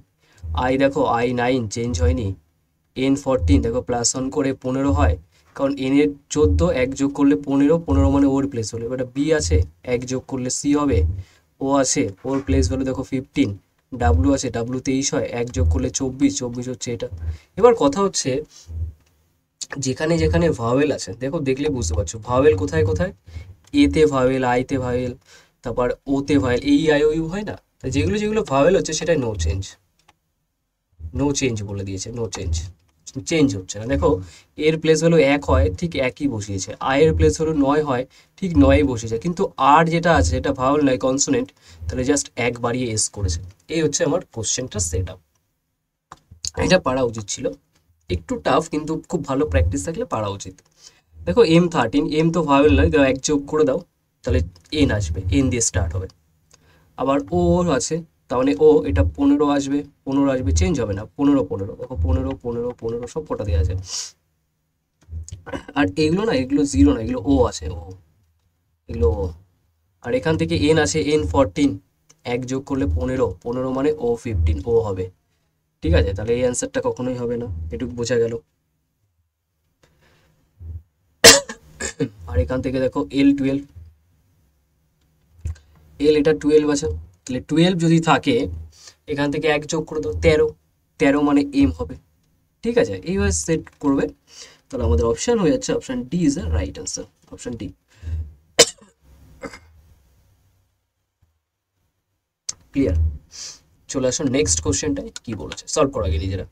আই দেখো আই 9 চেঞ্জ হয়নি। এন 14 দেখো প্লাস ওয়ান করে 15 হয়, কারণ এন এর 14 এক যোগ করলে 15, 15 মানে ওর প্লেস ভ্যালু। এবার বি আছে, এক যোগ করলে সি হবে। ও আছে, ওর প্লেস ভ্যালু দেখো 15। ডাব্লু আছে, ডাব্লু 23 হয়, এক যোগ করলে 24, 24 হচ্ছে এটা। এবার কথা হচ্ছে, যেখানে যেখানে ভাওয়েল আছে দেখো, দেখলে বুঝতে পারছো ভাওয়েল কোথায় কোথায়। এতে ভাওয়েল, আইতে ভাওয়েল, তারপর ওতে ভাওয়েল, এই আই ও ইউ হয় না। তা যেগুলো যেগুলো ভাওয়েল হচ্ছে সেটা নো চেঞ্জ, নো চেঞ্জ বলে দিয়েছে, নো চেঞ্জ, চেঞ্জ হচ্ছে না। দেখো এর প্লেস ভ্যালু 1 হয়, ঠিক একই বসিয়েছে। আয়ের প্লেস ভ্যালু 9 হয়, ঠিক 9ই বসিয়েছে। কিন্তু আর যেটা আছে এটা ভাওয়েল নয়, কনসোনেন্ট, তাহলে জাস্ট এক বাড়িয়ে এস করেছে। এই হচ্ছে আমার কোশ্চেনটা সেট আপ। এটা পারা উচিত ছিল, একটু টাফ, কিন্তু খুব ভালো প্র্যাকটিস থাকলে পারা উচিত। দেখো M13, এম তো ভাওয়েল নয়, দাও এক যোগ করে দাও, তাহলে এন আসবে, এন দিয়ে স্টার্ট হবে। আবার ও আছে, তার মানে ও, এটা 15 আসবে, 15 আসবে, চেঞ্জ হবে না, 15 15, দেখো 15 15 15 সব কটা দেওয়া আছে। আর এগুলো না, এগুলো জিরো না, এগুলো ও আছে, ও, এগুলো ও। আর এখান থেকে এন আছে, N14, এক যোগ করলে 15, 15 মানে ও 15, ও হবে। ঠিক আছে, তাহলে এই অ্যান্সারটা কখনোই হবে না, এটুকু বোঝা গেল। আর এখান থেকে দেখো L12, এটা 12 আছে, তাহলে 12 যদি থাকে, এখান থেকে এক যোগ করে দাও, 13, 13 মানে এম হবে। ঠিক আছে, এইভাবে সেট করবে, তাহলে আমাদের অপশন হয়ে যাচ্ছে, option D is the right answer, option D. Clear? চলে আসো নেক্সট কোশ্চেনটায়, কি বলেছে সলভ করা আগে নিজেরা।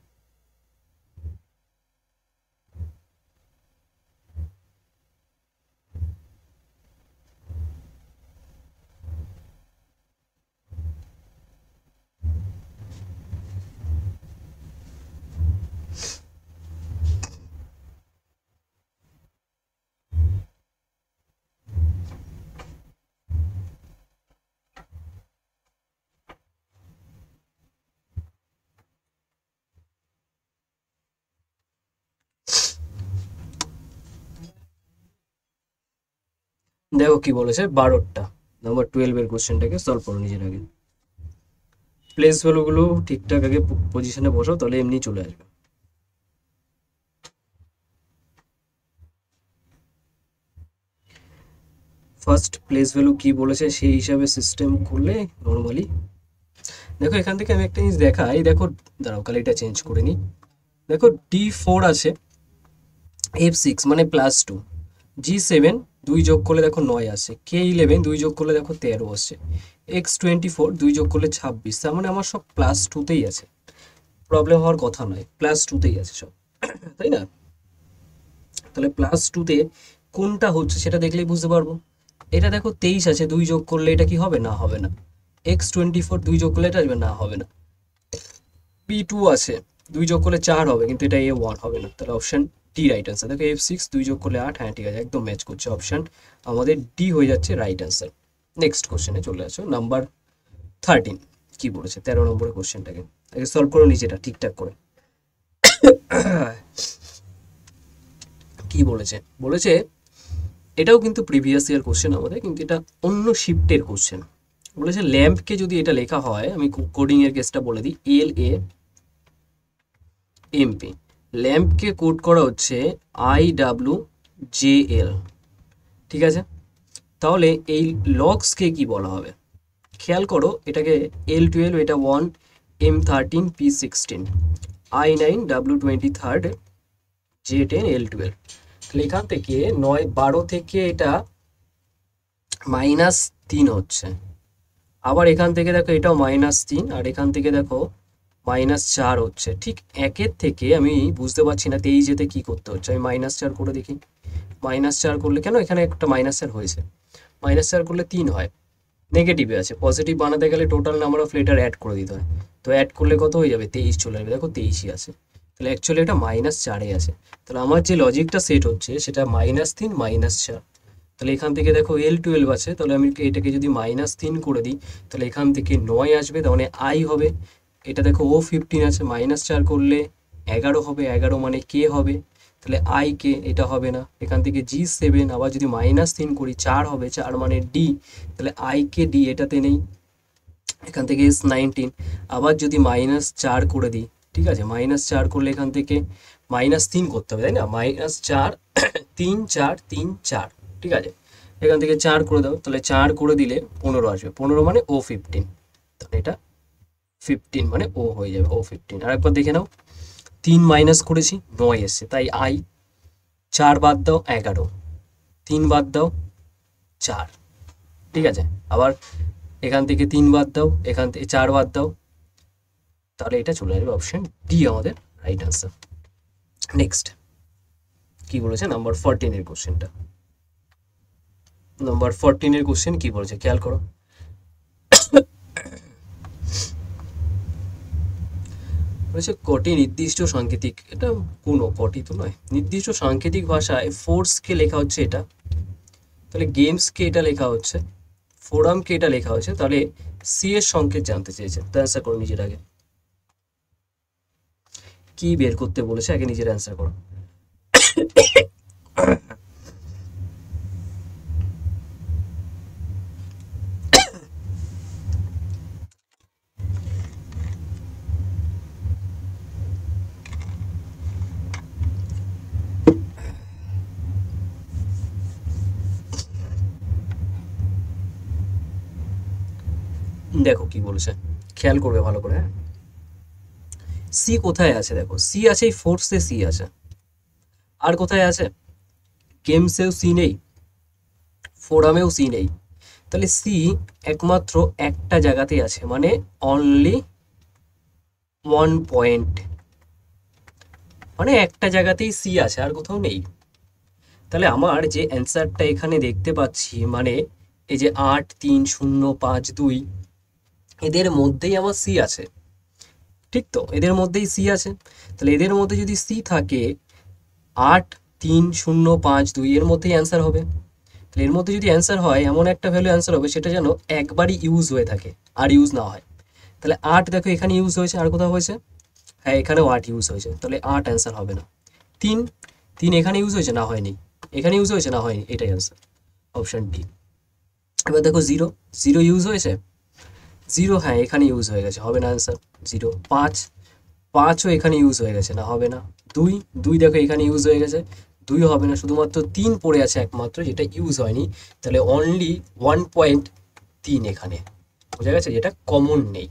দেখো কি বলেছে, 12টা, নাম্বার 12 এর কোশ্চেনটাকে সলভ করো নিজের আগে। প্লেস ভ্যালুগুলো ঠিকঠাক আগে পজিশনে বসাও, তাহলে এমনি চলে আসবে। ফার্স্ট প্লেস ভ্যালু কি বলেছে সেই হিসাবে সিস্টেম করলে নর্মালি। দেখো এখান থেকে আমি একটা জিনিস দেখাই, দেখো দাঁড়াও কালে এটা চেঞ্জ করে নিই। দেখো D4 আছে, F6 মানে +2, G7 2 যোগ করলে দেখো 9 আসছে, K11 2 যোগ করলে দেখো 13 আসছে, X24 2 যোগ করলে 26, তার মানে আমার সব +2তেই আছে, প্রবলেম হওয়ার কথা নয়, +2তেই আছে সব, তাই না? তাহলে +2তে কোনটা হচ্ছে সেটা দেখলেই বুঝতে পারবো। এটা দেখো 23 আছে, 2 যোগ করলে এটা কি হবে, না হবে না। X24 2 যোগ করলে এটা আসবে, না হবে না। P2 আছে, 2 যোগ করলে 4 হবে, কিন্তু এটা A1 হবে না, তাহলে অপশন ডি রাইট অ্যান্সার। দেখো F6 2 যোগ করলে 8, হ্যাঁ ঠিক আছে, একদম ম্যাচ করছে, অপশন আমাদের ডি হয়ে যাচ্ছে রাইট অ্যান্সার। নেক্সট কোশ্চেনে চলে আসো, নাম্বার 13, কি বলেছে 13 নম্বরের কোশ্চেনটাকে আগে সলভ করো নিজেটা ঠিকঠাক করে। কি বলেছে, বলেছে এটাও কিন্তু প্রিভিয়াস ইয়ার কোশ্চেন আমাদের, কিন্তু এটা অন্য শিফটের কোশ্চেন। বলেছে ল্যাম্পকে যদি এটা লেখা হয়, আমি কোডিং এর কেসটা বলে দিই, LAMP, ল্যাম্পকে কোড করা হচ্ছে IW জে এল, ঠিক আছে। তাহলে এই লগসকে কি বলা হবে, খেয়াল করো, এটাকে L12, এটা 1, M13, P16, I9, W23, J10, L12। তাহলে এখান থেকে 9, 12 থেকে এটা -3 হচ্ছে, আবার এখান থেকে দেখো এটাও -3, আর এখান থেকে দেখো -4 হচ্ছে। ঠিক একের থেকে আমি বুঝতে পারছি না 23 কি করতে হচ্ছে। আমি -4 করে দেখি, -4 করলে কেন এখানে একটা -4 হয়েছে, -4 করলে 3 হয়, নেগেটিভে আছে, পজিটিভ বানাতে গেলে total number of letter add করে দিতে হয়। তো অ্যাড করলে কত হয়ে যাবে, 23 চলে আসবে, দেখো 23ই আছে। তাহলে অ্যাকচুয়ালি এটা -4-এ আছে। তাহলে আমার যে লজিকটা সেট হচ্ছে সেটা -3 -4। তাহলে এখান থেকে দেখো L12 আছে, তাহলে আমি এটাকে যদি -3 করে দিই তাহলে এখান থেকে 9 আসবে, তার মানে আই হবে। এটা দেখো O15 আছে, -4 করলে 11 হবে, 11 মানে কে হবে, তাহলে আই কে, এটা হবে না। এখান থেকে G7, আবার যদি -3 করি 4 হবে, 4 মানে ডি, তাহলে আই কে ডি, এটাতে নেই। এখান থেকে S19, আবার যদি -4 করে দিই, ঠিক আছে, -4 করলে এখান থেকে -3 করতে হবে, তাই না, -4 3 4 3 4, ঠিক আছে। এখান থেকে 4 করে দাও, তাহলে 4 করে দিলে 15 আসবে, 15 মানে O15, তাহলে এটা 15 মানে ও হয়ে যাবে, O15। আর একবার দেখে নাও, 3 মাইনাস করেছি 9 এসছে, তাই আই। 4 বাদ দাও 11, 3 বাদ দাও 4, ঠিক আছে। আবার এখান থেকে 3 বাদ দাও, এখান থেকে 4 বাদ দাও, তাহলে এটা চলে আসবে অপশন ডি আমাদের রাইট আনসার। নেক্সট কি বলেছে, নাম্বার 14 এর কোশ্চেনটা। নাম্বার 14 এর কোশ্চেন কি বলেছে খেয়াল করো, বলেছে কটি নির্দিষ্ট সাংকেতিক, এটা কোনো কটি তো নয়, নির্দিষ্ট সাংকেতিক ভাষায় ফোর্সকে লেখা হচ্ছে এটা, তাহলে গেমসকে এটা লেখা হচ্ছে, ফোরামকে এটা লেখা হচ্ছে, তাহলে সি এর সংকেত জানতে চেয়েছে। তো অ্যান্সার করো নিজের আগে, কি বের করতে বলেছে আগে নিজের অ্যান্সার করো। দেখো কি বলেছে, খেয়াল করবে ভালো করে, হ্যাঁ। সি কোথায় আছে, দেখো সি আছে এই ফোর্সে, সি আছে, আর কোথায় আছে, গেমসেও সি নেই, ফোরামেও সি নেই, তাহলে সি একমাত্র একটা জায়গাতেই আছে, মানে অনলি 1 পয়েন্ট, মানে একটা জায়গাতেই সি আছে, আর কোথাও নেই। তাহলে আমার যে অ্যান্সারটা এখানে দেখতে পাচ্ছি, মানে এই যে 8 3 0 5 2, এদের মধ্যেই আমার সি আছে, ঠিক তো, এদের মধ্যেই সি আছে। তাহলে এদের মধ্যে যদি সি থাকে, 8 3 0 5 2 এর মধ্যেই অ্যান্সার হবে। তাহলে এর মধ্যে যদি অ্যান্সার হয়, এমন একটা ভ্যালু অ্যান্সার হবে সেটা যেন একবারই ইউজ হয়ে থাকে, আর ইউজ না হয়। তাহলে 8 দেখো এখানে ইউজ হয়েছে, আর কোথাও হয়েছে, হ্যাঁ এখানেও 8 ইউজ হয়েছে, তাহলে 8 অ্যান্সার হবে না। 3 3 এখানে ইউজ হয়েছে, না হয়নি, এখানে ইউজ হয়েছে, না হয়নি, এটাই অ্যান্সার, অপশন ডি। এবার দেখো 0 0 ইউজ হয়েছে, 0 হ্যাঁ এখানে ইউজ হয়ে গেছে, হবে না অ্যান্সার, 0। 5 5ও এখানে ইউজ হয়ে গেছে, না হবে না। 2 2 দেখো এখানে ইউজ হয়ে গেছে, 2 হবে না, শুধুমাত্র 3 পড়ে আছে একমাত্র যেটা ইউজ হয়নি, তাহলে অনলি 1.3 এখানে, বোঝা গেছে, যেটা কমন নেই।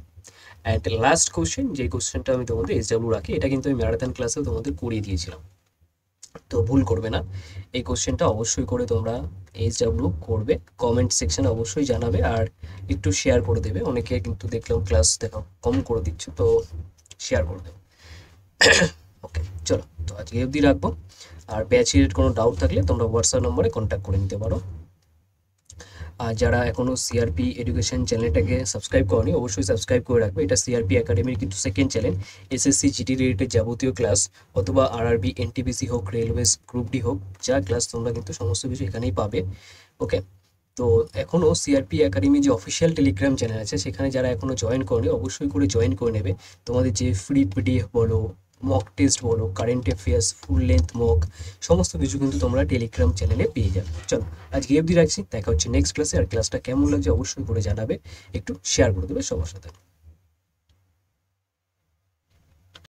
অ্যান্ড লাস্ট কোশ্চেন, যে কোশ্চেনটা আমি তোমাদের SW রাখি, এটা কিন্তু আমি ম্যারাথন ক্লাসেও তোমাদের করিয়ে দিয়েছিলাম, তো ভুল করবে না, এই কোশ্চেনটা অবশ্যই করে তোমরা SW করবে, কমেন্ট সেকশনে অবশ্যই জানাবে, আর একটু শেয়ার করে দেবে, অনেকে কিন্তু দেখলাম ক্লাস দেখো কম করে দিচ্ছ, তো শেয়ার করে দেবে। ওকে চলো, তো আজকে অবধি রাখবো, আর ব্যাচের কোনো ডাউট থাকলে তোমরা হোয়াটসঅ্যাপ নম্বরে কন্ট্যাক্ট করে নিতে পারো। আর যারা এখনও সিআরপি এডুকেশন চ্যানেলটাকে সাবস্ক্রাইব করনি, অবশ্যই সাবস্ক্রাইব করে রাখবে, এটা সিআরপি একাডেমির কিন্তু second channel, SSC GD related যাবতীয় ক্লাস, অথবা আরআরবি এনটিপিসি হোক, রেলওয়েজ গ্রুপ ডি হোক, যা ক্লাস তোমরা কিন্তু সমস্ত কিছু এখানেই পাবে। ওকে, তো এখনও সিআরপি একাডেমি যে অফিসিয়াল টেলিগ্রাম চ্যানেল আছে, সেখানে যারা এখনও জয়েন করেনি অবশ্যই করে জয়েন করে নেবে। তোমাদের যে ফ্রি পিডিএফ বলো, মক টেস্ট বলো, current affairs, full length mock, সমস্ত কিছু কিন্তু তোমরা টেলিগ্রাম চ্যানেলে পেয়ে যাবে। চলো আজকে অবধি রাখছি, দেখা হচ্ছে নেক্সট ক্লাসে। আর ক্লাসটা কেমন লাগছে অবশ্যই করে জানাবে, একটু শেয়ার করে দেবে সবার সাথে।